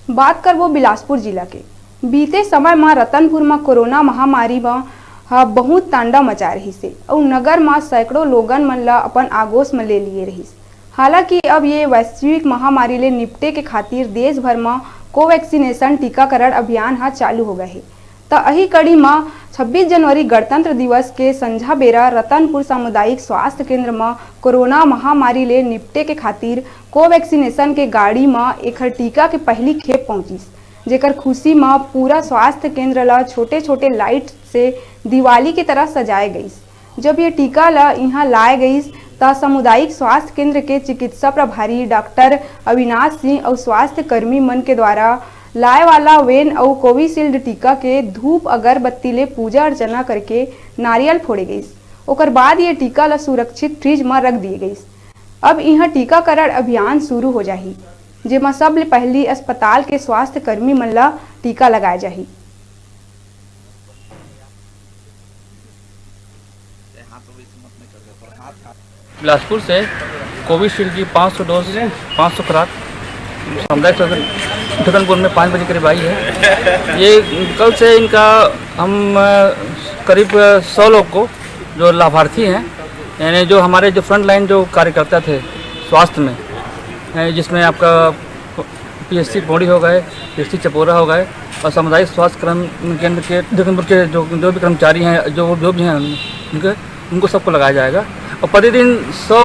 बात करबो बिलासपुर जिला के। बीते समय में रतनपुर में कोरोना महामारी में बहुत तांडव मचा रही से और नगर में सैकड़ों लोगन मन ला अपन आगोश में ले लिए रही। हालांकि अब ये वैश्विक महामारी ले निपटे के खातिर देश भर में कोवैक्सीनेशन टीकाकरण अभियान चालू हो गए है। तो अही कड़ी में 26 जनवरी गणतंत्र दिवस के संझा बेरा रतनपुर सामुदायिक स्वास्थ्य केंद्र में कोरोना महामारी ले निपटे के खातिर कोवैक्सीनेशन के गाड़ी में एकर टीका के पहली खेप पहुंचिस, जेकर खुशी में पूरा स्वास्थ्य केंद्र ला छोटे छोटे लाइट से दिवाली की तरह सजाए गईस। जब ये टीका ला यहाँ लाए गईस तो सामुदायिक स्वास्थ्य केंद्र के चिकित्सा प्रभारी डॉक्टर अविनाश सिंह और स्वास्थ्य कर्मी मन के द्वारा लाए वाला वेन और कोविशील्ड टीका के धूप अगरबत्ती ले पूजा अर्चना करके नारियल फोड़े गई। ओकर बाद ये टीका ला सुरक्षित फ्रिज में रख दिए गई। अब यहाँ टीकाकरण अभियान शुरू हो जाही, जेमा सब पहली अस्पताल के स्वास्थ्य कर्मी मन ला टीका लगाए जाही। बिलासपुर से कोविशील्ड की 500 डोज 500 खुराक सामुदायिक रतनपुर में 5 बजे करीब आई है। ये कल से इनका हम करीब 100 लोग को जो लाभार्थी हैं, यानी जो हमारे जो फ्रंट लाइन जो कार्यकर्ता थे स्वास्थ्य में, जिसमें आपका पीएचसी पौड़ी हो गए, पीएचसी चपोरा हो गए और सामुदायिक स्वास्थ्य केंद्र के रतनपुर के जो भी कर्मचारी हैं, जो भी हैं उनको सबको लगाया जाएगा और प्रतिदिन 100